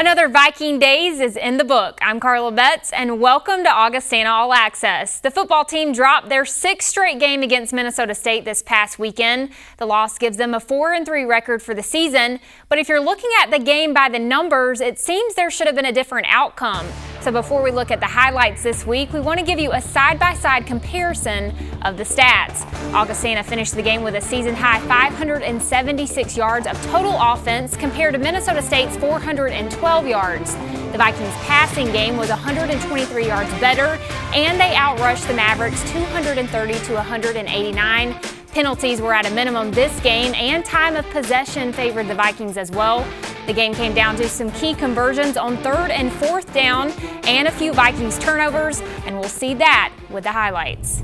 Another Viking Days is in the book. I'm Carla Betts, and welcome to Augustana All Access. The football team dropped their 6th straight game against Minnesota State this past weekend. The loss gives them a 4-3 record for the season, but if you're looking at the game by the numbers, it seems there should have been a different outcome. So before we look at the highlights this week, we want to give you a side-by-side comparison of the stats. Augustana finished the game with a season-high 576 yards of total offense compared to Minnesota State's 412 yards. The Vikings' passing game was 123 yards better, and they outrushed the Mavericks 230 to 189. Penalties were at a minimum this game, and time of possession favored the Vikings as well. The game came down to some key conversions on 3rd and 4th down and a few Vikings turnovers, and we'll see that with the highlights.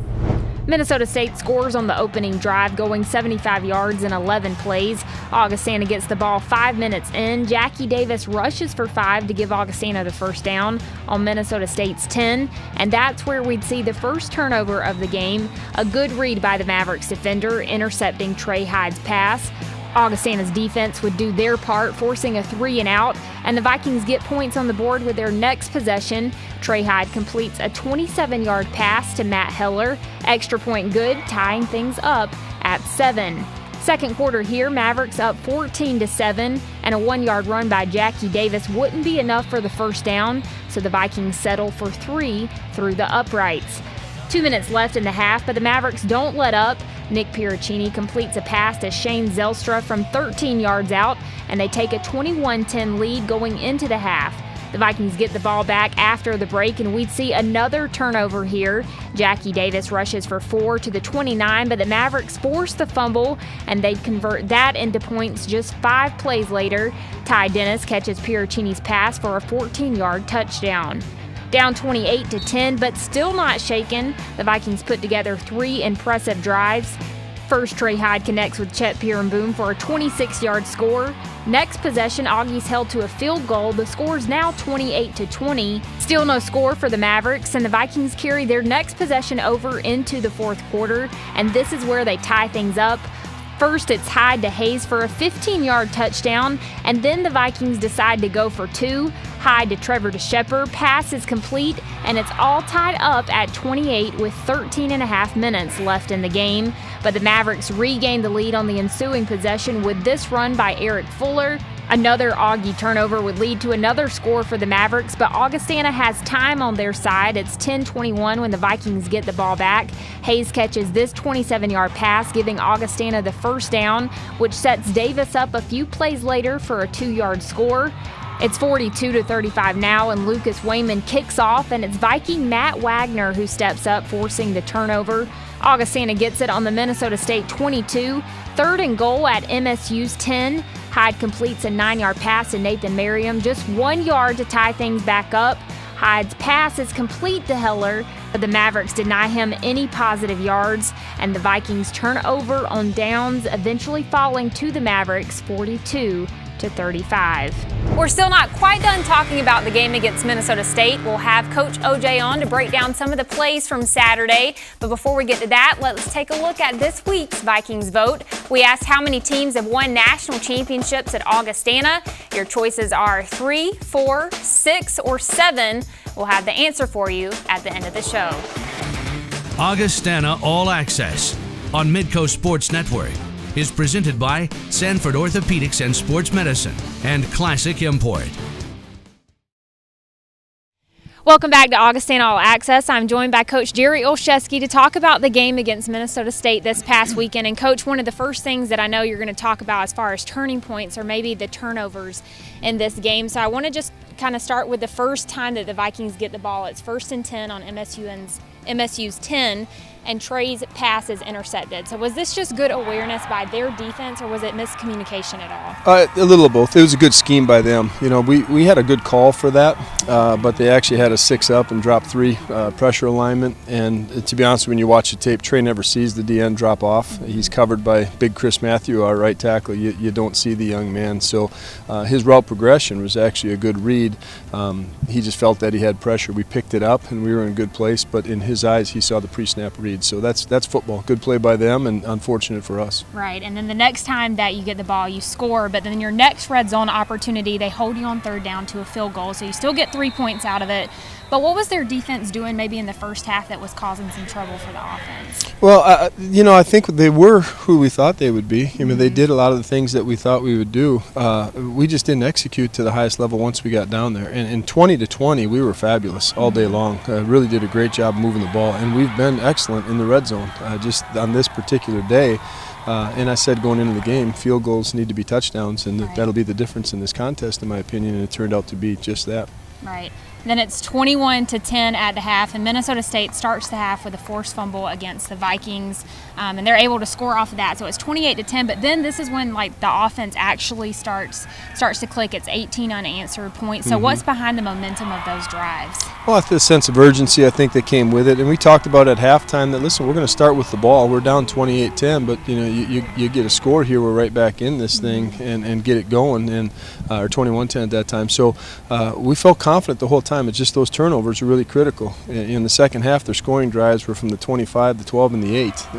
Minnesota State scores on the opening drive, going 75 yards in 11 plays. Augustana gets the ball 5 minutes in. Jackie Davis rushes for 5 to give Augustana the first down on Minnesota State's 10, and that's where we'd see the first turnover of the game. A good read by the Mavericks defender, intercepting Trey Hyde's pass. Augustana's defense would do their part, forcing a 3-and-out, and the Vikings get points on the board with their next possession. Trey Hyde completes a 27-yard pass to Matt Heller. Extra point good, tying things up at 7. Second quarter here, Mavericks up 14-7, and a 1-yard run by Jackie Davis wouldn't be enough for the first down, so the Vikings settle for 3 through the uprights. 2 minutes left in the half, but the Mavericks don't let up. Nick Piracini completes a pass to Shane Zelstra from 13 yards out, and they take a 21-10 lead going into the half. The Vikings get the ball back after the break, and we'd see another turnover here. Jackie Davis rushes for 4 to the 29, but the Mavericks force the fumble, and they'd convert that into points just 5 plays later. Ty Dennis catches Piracini's pass for a 14-yard touchdown. Down 28-10, but still not shaken. The Vikings put together 3 impressive drives. First, Trey Hyde connects with Chet Pierenboom for a 26-yard score. Next possession, Augie's held to a field goal. The score's now 28-20. Still no score for the Mavericks, and the Vikings carry their next possession over into the fourth quarter, and this is where they tie things up. First, it's Hyde to Hayes for a 15-yard touchdown, and then the Vikings decide to go for 2. Hyde to Trevor DeShepper, pass is complete, and it's all tied up at 28 with 13.5 minutes left in the game. But the Mavericks regain the lead on the ensuing possession with this run by Eric Fuller. Another Augie turnover would lead to another score for the Mavericks, but Augustana has time on their side. It's 10-21 when the Vikings get the ball back. Hayes catches this 27-yard pass, giving Augustana the first down, which sets Davis up a few plays later for a 2-yard score. It's 42-35 now, and Lucas Wayman kicks off, and it's Viking Matt Wagner who steps up, forcing the turnover. Augustana gets it on the Minnesota State 22. 3rd and goal at MSU's 10. Hyde completes a 9-yard pass to Nathan Merriam, just 1 yard to tie things back up. Hyde's pass is complete to Heller, but the Mavericks deny him any positive yards, and the Vikings turn over on downs, eventually falling to the Mavericks 42-35. We're still not quite done talking about the game against Minnesota State. We'll have Coach OJ on to break down some of the plays from Saturday. But before we get to that, let's take a look at this week's Vikings vote. We asked how many teams have won national championships at Augustana. Your choices are 3, 4, 6, or 7. We'll have the answer for you at the end of the show. Augustana All Access on Midco Sports Network is presented by Sanford Orthopedics and Sports Medicine and Classic Import. Welcome back to Augustana All Access. I'm joined by Coach Jerry Olszewski to talk about the game against Minnesota State this past weekend. And Coach, one of the first things that I know you're going to talk about as far as turning points or maybe the turnovers in this game. So I want to just kind of start with the first time that the Vikings get the ball. It's 1st and 10 on MSU's 10, and Trey's pass is intercepted. So was this just good awareness by their defense, or was it miscommunication at all? A little of both. It was a good scheme by them. You know, we had a good call for that, but they actually had a 6-up and drop 3 pressure alignment. And to be honest, when you watch the tape, Trey never sees the DN drop off. He's covered by big Chris Matthew, our right tackle. You don't see the young man. So his route progression was actually a good read. He just felt that he had pressure. We picked it up, and we were in a good place. But in his eyes, he saw the pre-snap read read. So that's football. Good play by them, and unfortunate for us. Right, and then the next time that you get the ball, you score, but then your next red zone opportunity, they hold you on third down to a field goal, so you still get 3 points out of it. But what was their defense doing maybe in the first half that was causing some trouble for the offense? Well, I think they were who we thought they would be. I mean, they did a lot of the things that we thought we would do. We just didn't execute to the highest level once we got down there. And 20-20, we were fabulous all day long. Really did a great job moving the ball, and we've been excellent in the red zone just on this particular day. And I said going into the game, field goals need to be touchdowns, and that'll be the difference in this contest, in my opinion, and it turned out to be just that. Right. Then it's 21-10 at the half, and Minnesota State starts the half with a forced fumble against the Vikings, and they're able to score off of that. So it's 28-10. But then this is when the offense actually starts to click. It's 18 unanswered points. So what's behind the momentum of those drives? Well, the sense of urgency I think that came with it, and we talked about at halftime that listen, we're going to start with the ball. We're down 28-10, but you get a score here. We're right back in this thing and get it going, and or 21-10 at that time. So we felt confident the whole time. It's just those turnovers are really critical. In the second half, their scoring drives were from the 25, the 12, and the 8.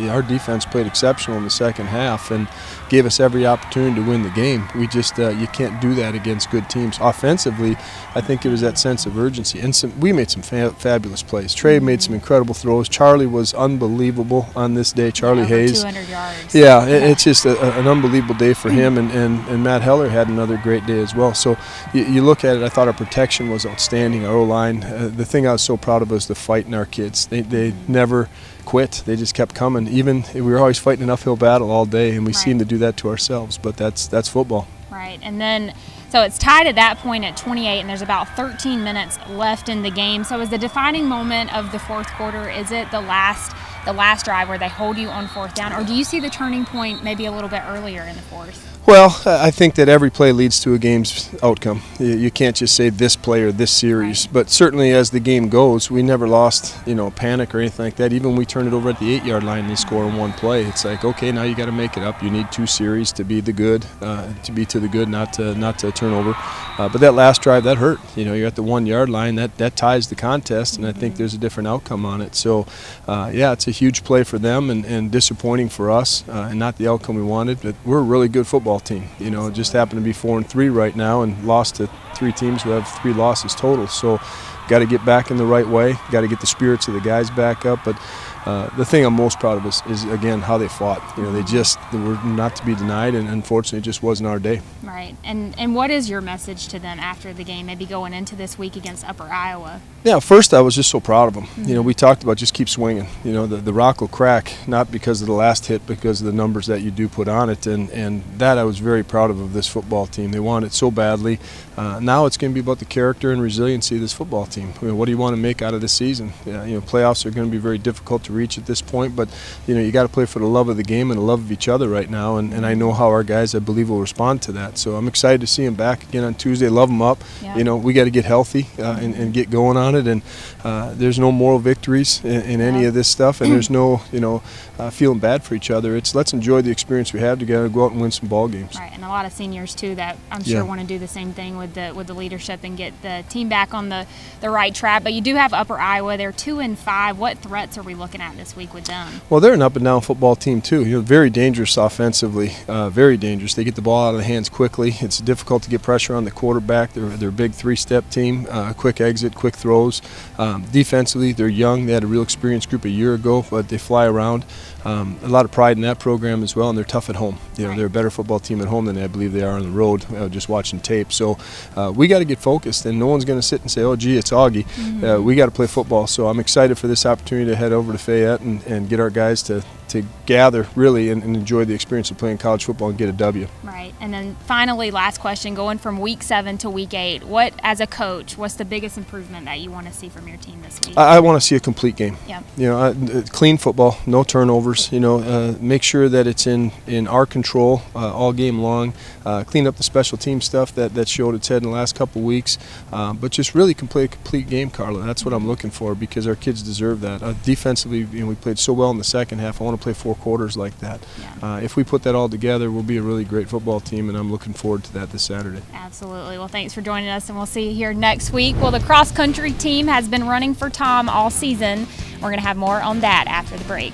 Our defense played exceptional in the second half and gave us every opportunity to win the game. We just you can't do that against good teams. Offensively, I think it was that sense of urgency. And we made some fabulous plays. Trey made some incredible throws. Charlie was unbelievable on this day. Charlie Hayes. 200 yards. Yeah, it's just an unbelievable day for him. And Matt Heller had another great day as well. So you look at it, I thought our protection was outstanding, our O-line. The thing I was so proud of was the fight in our kids. They never quit. They just kept coming. Even we were always fighting an uphill battle all day, and we seem to do that to ourselves. But that's football. Right, and then so it's tied at that point at 28, and there's about 13 minutes left in the game. So is the defining moment of the fourth quarter, is it the last drive where they hold you on fourth down, or do you see the turning point maybe a little bit earlier in the fourth? Well, I think that every play leads to a game's outcome. You can't just say this play or this series. But certainly as the game goes, we never lost, panic or anything like that. Even when we turned it over at the 8-yard line and they score in one play, it's like, okay, now you got to make it up. You need 2 series to be the good, not to turn over. But that last drive, that hurt. You're at the 1-yard line. That ties the contest, and I think there's a different outcome on it. So, it's a huge play for them and disappointing for us, and not the outcome we wanted. But we're a really good football team. It just happened to be 4-3 right now and lost to 3 teams who have 3 losses total. So got to get back in the right way, got to get the spirits of the guys back up. But the thing I'm most proud of is again, how they fought. They were not to be denied, and unfortunately it just wasn't our day. Right. And what is your message to them after the game, maybe going into this week against Upper Iowa? Yeah, first I was just so proud of them. We talked about just keep swinging. The rock will crack, not because of the last hit, because of the numbers that you do put on it. And that I was very proud of this football team. They want it so badly. Now it's going to be about the character and resiliency of this football team. What do you want to make out of this season? Playoffs are going to be very difficult to reach at this point, but you got to play for the love of the game and the love of each other right now. And I know how our guys, I believe, will respond to that. So I'm excited to see them back again on Tuesday. Love them up. Yeah. We got to get healthy and get going on it. And there's no moral victories in any of this stuff, and there's no feeling bad for each other. It's let's enjoy the experience we have together, go out and win some ball games. Right, and a lot of seniors too that I'm sure want to do the same thing with the leadership and get the team back on the right track. But you do have Upper Iowa. They're 2-5. What threats are we looking at this week with them? Well, they're an up and down football team too. Very dangerous offensively, very dangerous. They get the ball out of the hands quickly. It's difficult to get pressure on the quarterback. They're a big 3-step team, quick exit, quick throws. Defensively, they're young. They had a real experienced group a year ago, but they fly around. A lot of pride in that program as well, and they're tough at home. They're a better football team at home than I believe they are on the road, just watching tape. So we got to get focused, and no one's going to sit and say, oh, gee, it's Augie. We got to play football. So I'm excited for this opportunity to head over to Fayette and get our guys to gather really and enjoy the experience of playing college football and get a W. Right. And then finally, last question, going from week 7 to week 8, what, as a coach, what's the biggest improvement that you want to see from your team this week? I want to see a complete game. Yep. Clean football, no turnovers, make sure that it's in our control all game long. Clean up the special team stuff that showed its head in the last couple of weeks. But just really play a complete game, Carla. That's what I'm looking for because our kids deserve that. Defensively, we played so well in the second half. I want to play 4 quarters like that. Yeah. If we put that all together, we'll be a really great football team, and I'm looking forward to that this Saturday. Absolutely. Well, thanks for joining us, and we'll see you here next week. Well, the cross-country team has been running for Tom all season. We're going to have more on that after the break.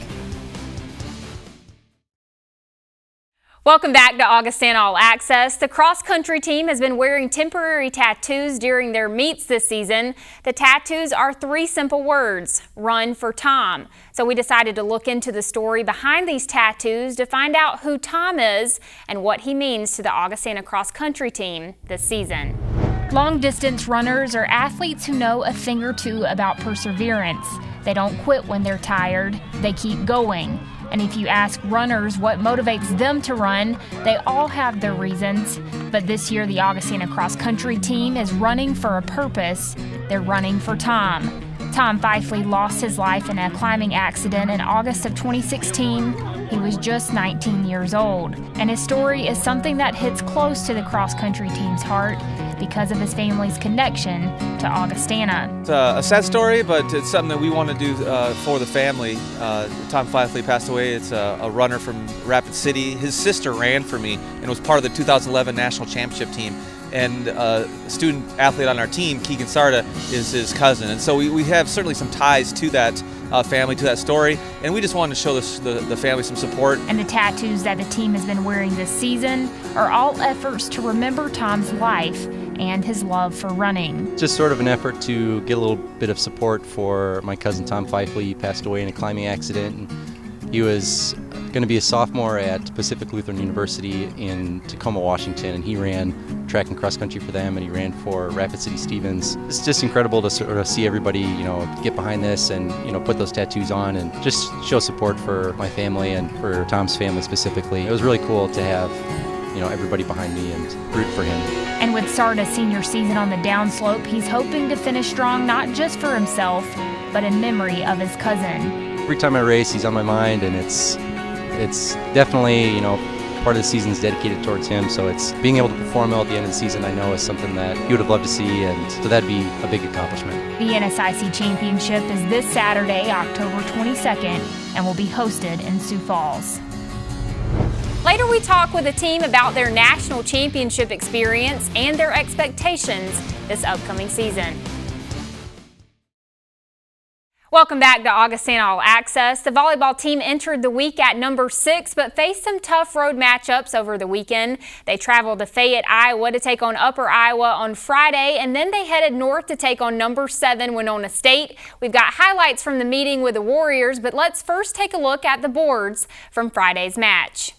Welcome back to Augustana All Access. The cross-country team has been wearing temporary tattoos during their meets this season. The tattoos are 3 simple words: run for Tom. So we decided to look into the story behind these tattoos to find out who Tom is and what he means to the Augustana cross-country team this season. Long-distance runners are athletes who know a thing or two about perseverance. They don't quit when they're tired. They keep going. And if you ask runners what motivates them to run, they all have their reasons. But this year, the Augustana cross-country team is running for a purpose. They're running for Tom. Tom Fifely lost his life in a climbing accident in August of 2016. He was just 19 years old. And his story is something that hits close to the cross-country team's heart because of his family's connection to Augustana. It's a sad story, but it's something that we want to do for the family. Tom Fifely passed away. It's a runner from Rapid City. His sister ran for me and was part of the 2011 National Championship team. And a student athlete on our team, Keegan Sarda, is his cousin. And so we have certainly some ties to that family, to that story, and we just wanted to show the family some support. And the tattoos that the team has been wearing this season are all efforts to remember Tom's life and his love for running. Just sort of an effort to get a little bit of support for my cousin Tom Fifely. He passed away in a climbing accident. And he was going to be a sophomore at Pacific Lutheran University in Tacoma, Washington, and he ran track and cross country for them, and he ran for Rapid City Stevens. It's just incredible to sort of see everybody, get behind this and, put those tattoos on and just show support for my family and for Tom's family specifically. It was really cool to have, everybody behind me and root for him. And with Sarda's senior season on the downslope, he's hoping to finish strong not just for himself, but in memory of his cousin. Every time I race, he's on my mind, and it's definitely, part of the season's dedicated towards him, so it's being able to perform well at the end of the season, I know, is something that he would have loved to see, and so that'd be a big accomplishment. The NSIC Championship is this Saturday, October 22nd, and will be hosted in Sioux Falls. Later, we talk with the team about their national championship experience and their expectations this upcoming season. Welcome back to Augustana All Access. The volleyball team entered the week at number 6, but faced some tough road matchups over the weekend. They traveled to Fayette, Iowa to take on Upper Iowa on Friday, and then they headed north to take on number 7 Winona State. We've got highlights from the meeting with the Warriors, but let's first take a look at the boards from Friday's match.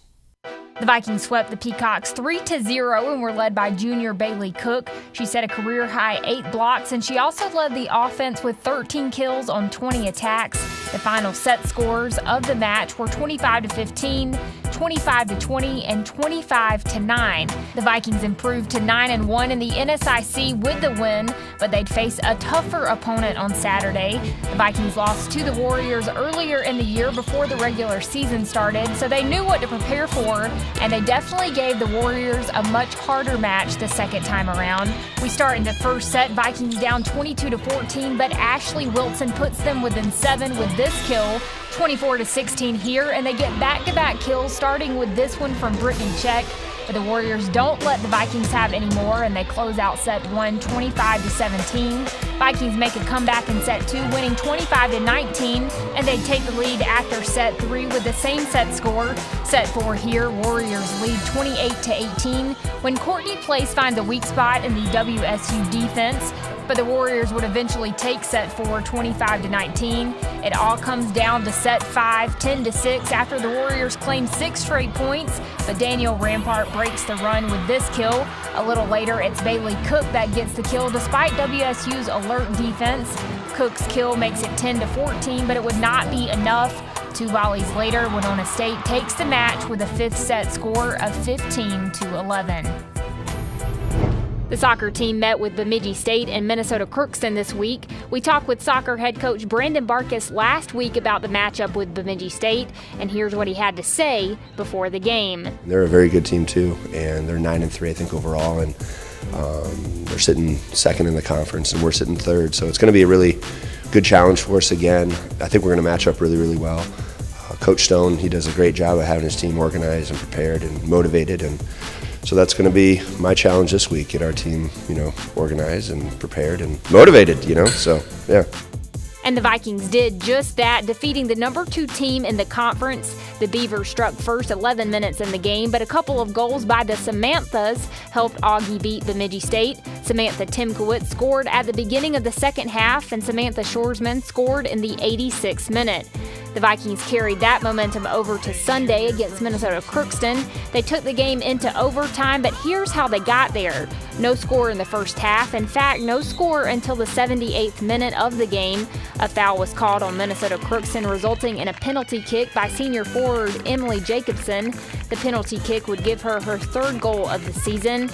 The Vikings swept the Peacocks 3-0 and were led by junior Bailey Cook. She set a career-high 8 blocks, and she also led the offense with 13 kills on 20 attacks. The final set scores of the match were 25-15, 25-20, and 25-9. The Vikings improved to 9-1 in the NSIC with the win, but they'd face a tougher opponent on Saturday. The Vikings lost to the Warriors earlier in the year before the regular season started, so they knew what to prepare for, and they definitely gave the Warriors a much harder match the second time around. We start in the first set, Vikings down 22-14, but Ashley Wilson puts them within 7 with this kill, 24-16 here, and they get back-to-back kills, starting with this one from Brittany Check. But the Warriors don't let the Vikings have any more, and they close out set 1 25-17. Vikings make a comeback in set 2, winning 25-19, and they take the lead after set 3 with the same set score. Set 4 here, Warriors lead 28-18 when Courtney Place finds a weak spot in the WSU defense. But the Warriors would eventually take set 4 25-19. It all comes down to set 5 10-6 after the Warriors claim 6 straight points, but Daniel Rampart breaks the run with this kill. A little later, it's Bailey Cook that gets the kill despite WSU's alert defense. Cook's kill makes it 10-14, but it would not be enough. 2 volleys later, Winona State takes the match with a 5th set score of 15-11. The soccer team met with Bemidji State and Minnesota Crookston this week. We talked with soccer head coach Brandon Barkas last week about the matchup with Bemidji State, and here's what he had to say before the game. They're a very good team too, and they're 9-3 I think overall, and they're sitting second in the conference, and we're sitting third. So it's going to be a really good challenge for us again. I think we're going to match up really, really well. Coach Stone, he does a great job of having his team organized and prepared and motivated, and so that's going to be my challenge this week, get our team, organized and prepared and motivated, so, yeah. And the Vikings did just that, defeating the number 2 team in the conference. The Beavers struck first 11 minutes in the game, but a couple of goals by the Samanthas helped Augie beat Bemidji State. Samantha Timkowitz scored at the beginning of the second half, and Samantha Shoresman scored in the 86th minute. The Vikings carried that momentum over to Sunday against Minnesota Crookston. They took the game into overtime, but here's how they got there. No score in the first half. In fact, no score until the 78th minute of the game. A foul was called on Minnesota Crookston, resulting in a penalty kick by senior forward Emily Jacobson. The penalty kick would give her her 3rd goal of the season.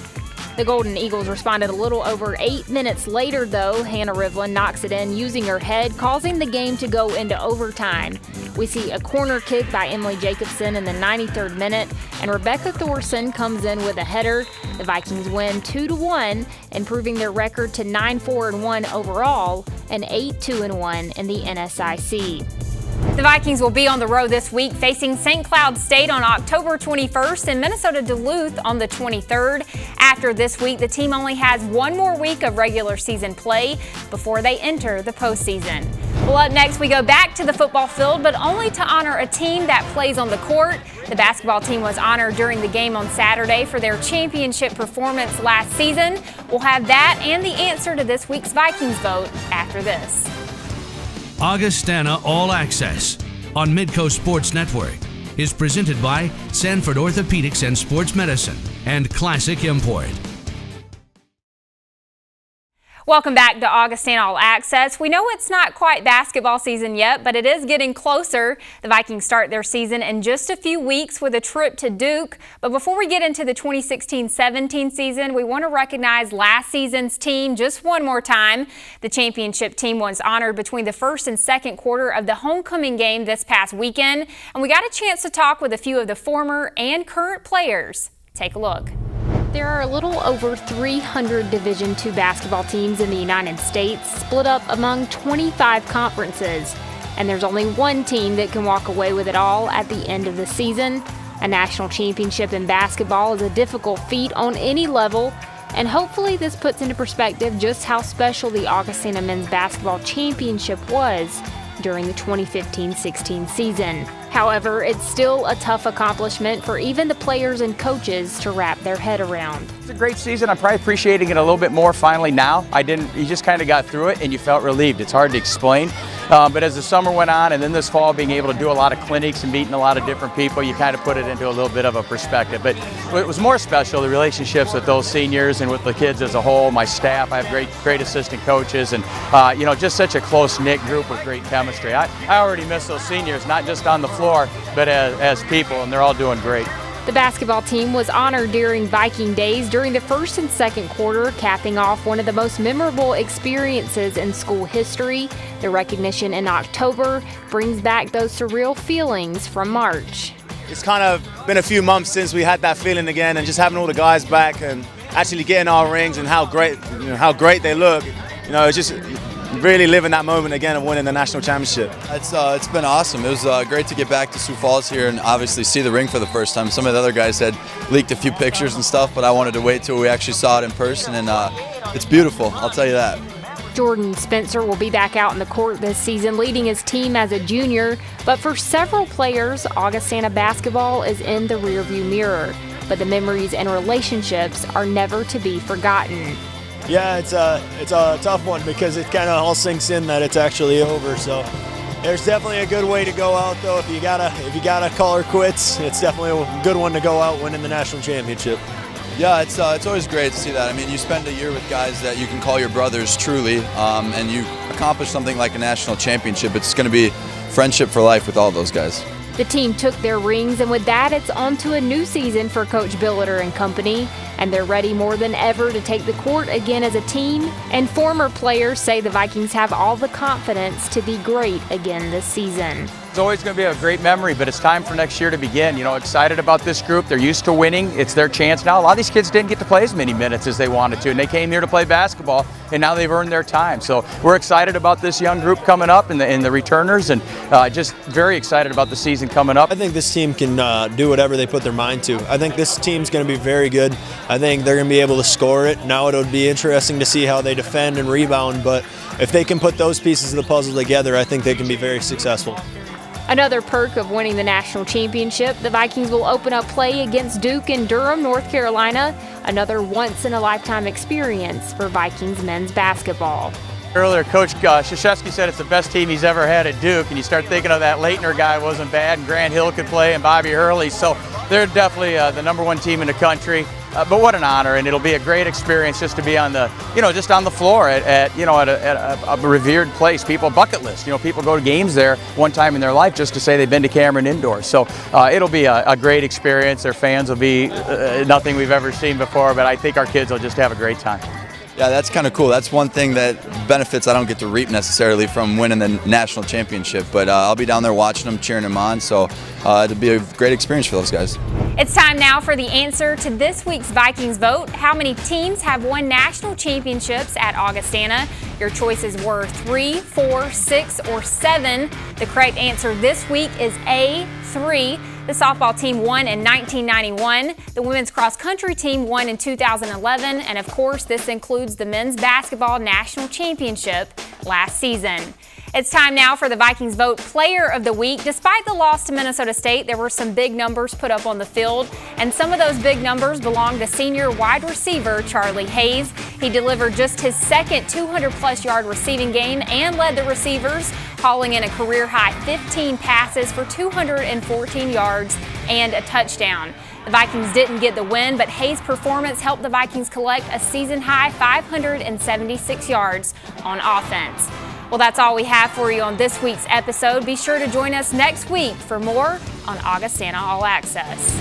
The Golden Eagles responded a little over 8 minutes later, though. Hannah Rivlin knocks it in using her head, causing the game to go into overtime. We see a corner kick by Emily Jacobson in the 93rd minute, and Rebecca Thorson comes in with a header. The Vikings win 2-1, improving their record to 9-4-1 overall and 8-2-1 in the NSIC. The Vikings will be on the road this week, facing St. Cloud State on October 21st and Minnesota Duluth on the 23rd. After this week, the team only has one more week of regular season play before they enter the postseason. Well, up next, we go back to the football field, but only to honor a team that plays on the court. The basketball team was honored during the game on Saturday for their championship performance last season. We'll have that and the answer to this week's Vikings vote after this. Augustana All Access on Midco Sports Network is presented by Sanford Orthopedics and Sports Medicine and Classic Import. Welcome back to Augustana All Access. We know it's not quite basketball season yet, but it is getting closer. The Vikings start their season in just a few weeks with a trip to Duke. But before we get into the 2016-17 season, we want to recognize last season's team just one more time. The championship team was honored between the first and second quarter of the homecoming game this past weekend. And we got a chance to talk with a few of the former and current players. Take a look. There are a little over 300 Division II basketball teams in the United States, split up among 25 conferences. And there's only one team that can walk away with it all at the end of the season. A national championship in basketball is a difficult feat on any level, and hopefully this puts into perspective just how special the Augustana Men's Basketball Championship was during the 2015-16 season. However, it's still a tough accomplishment for even the players and coaches to wrap their head around. It's a great season. I'm probably appreciating it a little bit more finally now. You just kind of got through it and you felt relieved. It's hard to explain. But as the summer went on and then this fall being able to do a lot of clinics and meeting a lot of different people, you kind of put it into a little bit of a perspective. But what was more special, the relationships with those seniors and with the kids as a whole, my staff. I have great assistant coaches and, just such a close-knit group with great chemistry. I already miss those seniors, not just on the floor, but as people, and they're all doing great. The basketball team was honored during Viking Days during the first and second quarter, capping off one of the most memorable experiences in school history. The recognition in October brings back those surreal feelings from March. It's kind of been a few months since we had that feeling again, and just having all the guys back and actually getting our rings and how great they look. It's just really living that moment again of winning the national championship. It's been awesome. It was great to get back to Sioux Falls here and obviously see the ring for the first time. Some of the other guys had leaked a few pictures and stuff, but I wanted to wait till we actually saw it in person, and it's beautiful, I'll tell you that. Jordan Spencer will be back out in the court this season, leading his team as a junior. But for several players, Augustana basketball is in the rearview mirror. But the memories and relationships are never to be forgotten. Yeah, it's a tough one because it kind of all sinks in that it's actually over. So there's definitely a good way to go out, though. If you gotta call her quits, it's definitely a good one to go out winning the national championship. Yeah, it's always great to see that. I mean, you spend a year with guys that you can call your brothers truly, and you accomplish something like a national championship. It's going to be friendship for life with all those guys. The team took their rings, and with that, it's on to a new season for Coach Billiter and company. And they're ready more than ever to take the court again as a team. And former players say the Vikings have all the confidence to be great again this season. it's always going to be a great memory, but it's time for next year to begin. You know, excited about this group. They're used to winning. It's their chance now. A lot of these kids didn't get to play as many minutes as they wanted to, and they came here to play basketball, and now they've earned their time. So we're excited about this young group coming up and the returners, and just very excited about the season coming up. I think this team can do whatever they put their mind to. I think this team's going to be very good. I think they're going to be able to score it. Now it'll be interesting to see how they defend and rebound, but if they can put those pieces of the puzzle together, I think they can be very successful. Another perk of winning the national championship, the Vikings will open up play against Duke in Durham, North Carolina, another once-in-a-lifetime experience for Vikings men's basketball. Earlier, Coach Krzyzewski said it's the best team he's ever had at Duke, and you start thinking of that Leitner guy wasn't bad, and Grant Hill could play, and Bobby Hurley, so they're definitely the #1 team in the country. But what an honor, and it'll be a great experience just to be on the, just on the floor at a revered place. People bucket list, people go to games there one time in their life just to say they've been to Cameron Indoors. So it'll be a great experience. Their fans will be nothing we've ever seen before, but I think our kids will just have a great time. Yeah, that's kind of cool. That's one thing that benefits I don't get to reap necessarily from winning the national championship, but I'll be down there watching them, cheering them on, so it'll be a great experience for those guys. It's time now for the answer to this week's Vikings vote. How many teams have won national championships at Augustana? Your choices were 3, 4, 6, or 7. The correct answer this week is A, 3. The softball team won in 1991. The women's cross-country team won in 2011. And of course, this includes the men's basketball national championship last season. It's time now for the Vikings vote Player of the Week. Despite the loss to Minnesota State, there were some big numbers put up on the field, and some of those big numbers belong to senior wide receiver Charlie Hayes. He delivered just his second 200-plus yard receiving game and led the receivers, hauling in a career-high 15 passes for 214 yards and a touchdown. The Vikings didn't get the win, but Hayes' performance helped the Vikings collect a season-high 576 yards on offense. Well, that's all we have for you on this week's episode. Be sure to join us next week for more on Augustana All Access.